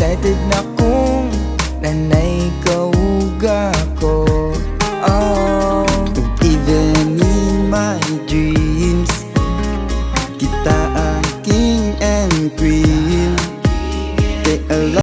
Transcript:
excited na kung nanay kauga ko. Oh, even in my dreams, kita ang king and queen. Take a